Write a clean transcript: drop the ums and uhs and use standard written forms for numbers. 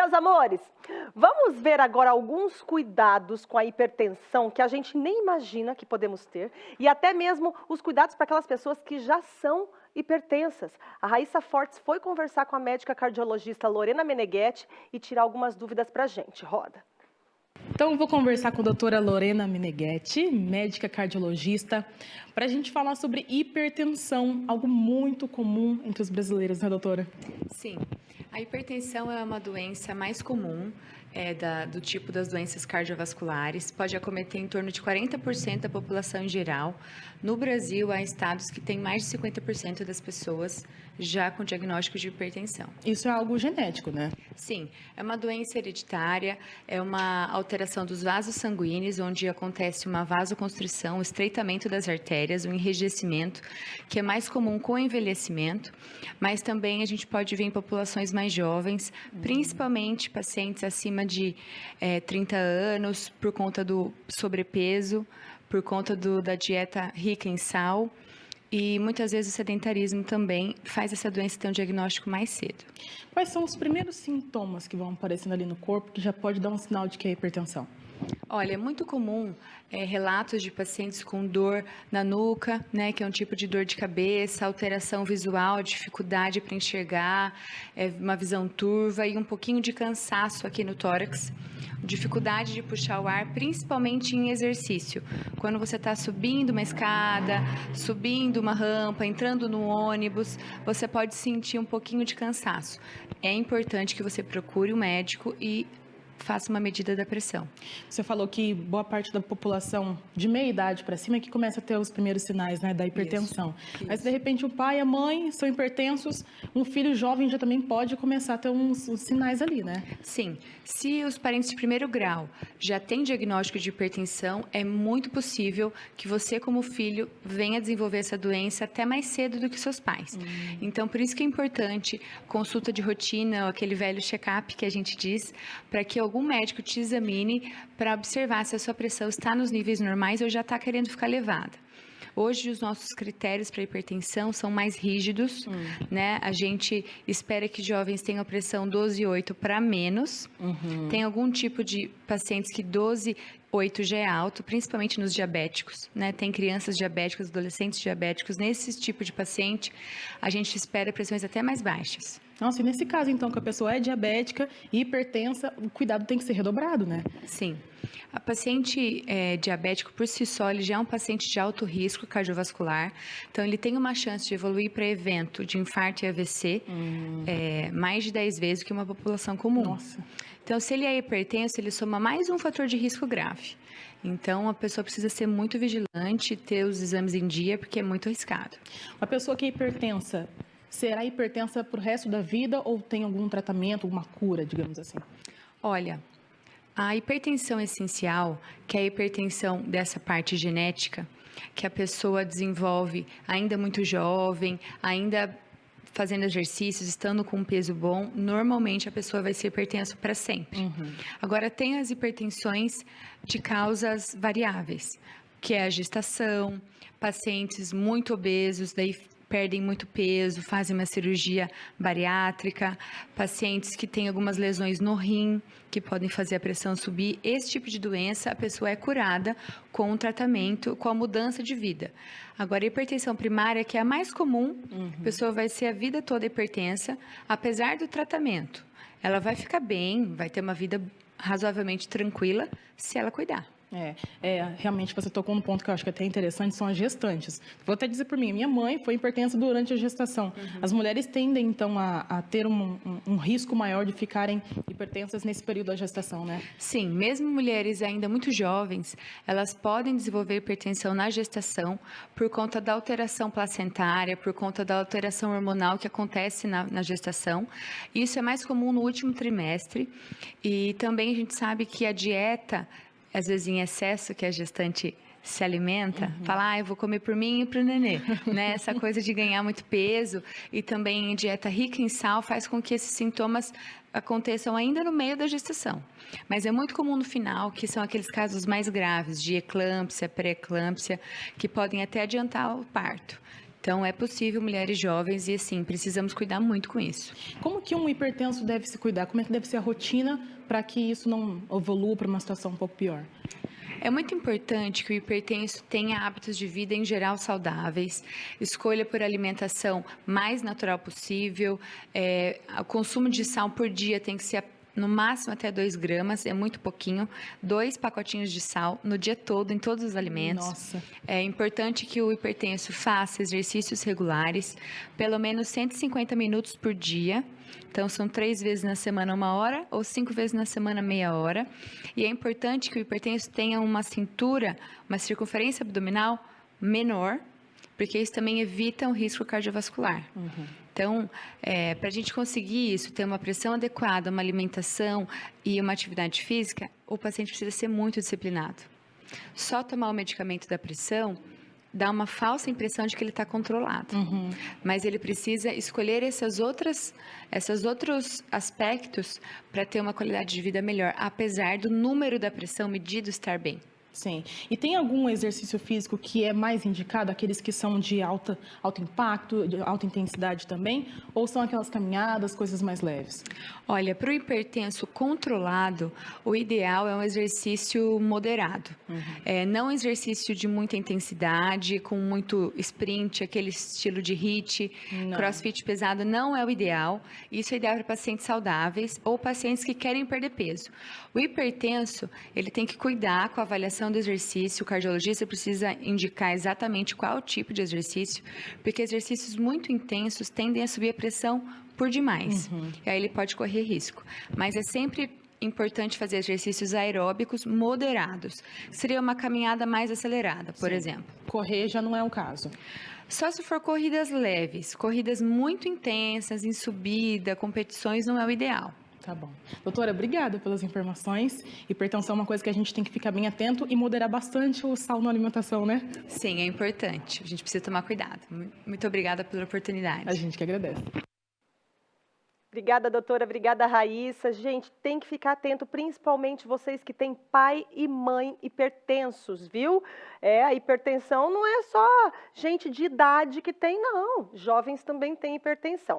meus amores? Vamos ver agora alguns cuidados com a hipertensão que a gente nem imagina que podemos ter e até mesmo os cuidados para aquelas pessoas que já são hipertensas. A Raíssa Fortes foi conversar com a médica cardiologista Lorena Meneghetti e tirar algumas dúvidas para a gente. Roda. Então, eu vou conversar com a doutora Lorena Meneghetti, médica cardiologista, para a gente falar sobre hipertensão, algo muito comum entre os brasileiros, né, doutora? Sim, a hipertensão é uma doença mais comum do tipo das doenças cardiovasculares, pode acometer em torno de 40% da população em geral. No Brasil, há estados que têm mais de 50% das pessoas já com diagnóstico de hipertensão. Isso é algo genético, né? Sim, é uma doença hereditária, é uma alteração dos vasos sanguíneos, onde acontece uma vasoconstrição, um estreitamento das artérias, um enrijecimento, que é mais comum com o envelhecimento, mas também a gente pode ver em populações mais jovens, principalmente pacientes acima de 30 anos, por conta do sobrepeso, por conta da dieta rica em sal. E muitas vezes o sedentarismo também faz essa doença ter um diagnóstico mais cedo. Quais são os primeiros sintomas que vão aparecendo ali no corpo que já pode dar um sinal de que é hipertensão? Olha, é muito comum relatos de pacientes com dor na nuca, né, que é um tipo de dor de cabeça, alteração visual, dificuldade para enxergar, uma visão turva e um pouquinho de cansaço aqui no tórax. Dificuldade de puxar o ar, principalmente em exercício. Quando você está subindo uma escada, subindo uma rampa, entrando no ônibus, você pode sentir um pouquinho de cansaço. É importante que você procure um médico e faça uma medida da pressão. Você falou que boa parte da população de meia idade para cima é que começa a ter os primeiros sinais, né, da hipertensão. Isso. Mas, de repente, o pai e a mãe são hipertensos, um filho jovem já também pode começar a ter uns sinais ali, né? Sim. Se os parentes de primeiro grau já têm diagnóstico de hipertensão, é muito possível que você, como filho, venha desenvolver essa doença até mais cedo do que seus pais. Então, por isso que é importante consulta de rotina, aquele velho check-up que a gente diz, para que algum médico te examine para observar se a sua pressão está nos níveis normais ou já está querendo ficar elevada. Hoje, os nossos critérios para hipertensão são mais rígidos, né? A gente espera que jovens tenham pressão 12,8 para menos. Tem algum tipo de pacientes que 12,8 já é alto, principalmente nos diabéticos, né? Tem crianças diabéticas, adolescentes diabéticos. Nesse tipo de paciente, a gente espera pressões até mais baixas. Nossa, e nesse caso, então, que a pessoa é diabética e hipertensa, o cuidado tem que ser redobrado, né? Sim. A paciente diabético, por si só, ele já é um paciente de alto risco cardiovascular. Então, ele tem uma chance de evoluir para evento de infarto e AVC mais de 10 vezes que uma população comum. Nossa. Então, se ele é hipertenso, ele soma mais um fator de risco grave. Então, a pessoa precisa ser muito vigilante, ter os exames em dia, porque é muito arriscado. A pessoa que é hipertensa, será hipertensa para o resto da vida ou tem algum tratamento, alguma cura, digamos assim? Olha, a hipertensão essencial, que é a hipertensão dessa parte genética, que a pessoa desenvolve ainda muito jovem, ainda fazendo exercícios, estando com um peso bom, normalmente a pessoa vai ser hipertensa para sempre. Agora, tem as hipertensões de causas variáveis, que é a gestação, pacientes muito obesos, daí perdem muito peso, fazem uma cirurgia bariátrica, pacientes que têm algumas lesões no rim, que podem fazer a pressão subir. Esse tipo de doença, a pessoa é curada com o tratamento, com a mudança de vida. Agora, a hipertensão primária, que é a mais comum, a pessoa vai ser a vida toda hipertensa, apesar do tratamento. Ela vai ficar bem, vai ter uma vida razoavelmente tranquila, se ela cuidar. Realmente você tocou num ponto que eu acho que é até interessante, são as gestantes. Vou até dizer por mim, minha mãe foi hipertensa durante a gestação. As mulheres tendem, então, a ter um risco maior de ficarem hipertensas nesse período da gestação, né? Sim, mesmo mulheres ainda muito jovens, elas podem desenvolver hipertensão na gestação por conta da alteração placentária, por conta da alteração hormonal que acontece na gestação. Isso é mais comum no último trimestre e também a gente sabe que a dieta, às vezes em excesso, que a gestante se alimenta, fala, eu vou comer por mim e para o nenê, né? Essa coisa de ganhar muito peso e também dieta rica em sal faz com que esses sintomas aconteçam ainda no meio da gestação. Mas é muito comum no final, que são aqueles casos mais graves de eclâmpsia, pré-eclâmpsia, que podem até adiantar o parto. Então, é possível mulheres jovens e, assim, precisamos cuidar muito com isso. Como que um hipertenso deve se cuidar? Como é que deve ser a rotina para que isso não evolua para uma situação um pouco pior? É muito importante que o hipertenso tenha hábitos de vida em geral saudáveis, escolha por alimentação mais natural possível, o consumo de sal por dia tem que ser no máximo até 2 gramas, é muito pouquinho, 2 pacotinhos de sal no dia todo, em todos os alimentos. Nossa. É importante que o hipertenso faça exercícios regulares, pelo menos 150 minutos por dia. Então, são 3 vezes na semana 1 hora ou 5 vezes na semana meia hora. E é importante que o hipertenso tenha uma cintura, uma circunferência abdominal menor, porque isso também evita o risco cardiovascular. Então, para a gente conseguir isso, ter uma pressão adequada, uma alimentação e uma atividade física, o paciente precisa ser muito disciplinado. Só tomar o medicamento da pressão dá uma falsa impressão de que ele está controlado. Mas ele precisa escolher esses outros aspectos para ter uma qualidade de vida melhor, apesar do número da pressão medido estar bem. Sim. E tem algum exercício físico que é mais indicado, aqueles que são de alto impacto, de alta intensidade também? Ou são aquelas caminhadas, coisas mais leves? Olha, para o hipertenso controlado, o ideal é um exercício moderado. Não um exercício de muita intensidade, com muito sprint, aquele estilo de HIIT, crossfit pesado, não é o ideal. Isso é ideal para pacientes saudáveis ou pacientes que querem perder peso. O hipertenso, ele tem que cuidar com a avaliação do exercício, o cardiologista precisa indicar exatamente qual tipo de exercício, porque exercícios muito intensos tendem a subir a pressão por demais, e aí ele pode correr risco. Mas é sempre importante fazer exercícios aeróbicos moderados. Seria uma caminhada mais acelerada, por exemplo. Correr já não é o caso. Só se for corridas leves, corridas muito intensas, em subida, competições, não é o ideal. Tá bom. Doutora, obrigada pelas informações. Hipertensão é uma coisa que a gente tem que ficar bem atento e moderar bastante o sal na alimentação, né? Sim, é importante. A gente precisa tomar cuidado. Muito obrigada pela oportunidade. A gente que agradece. Obrigada, doutora. Obrigada, Raíssa. Gente, tem que ficar atento, principalmente vocês que têm pai e mãe hipertensos, viu? A hipertensão não é só gente de idade que tem, não. Jovens também têm hipertensão.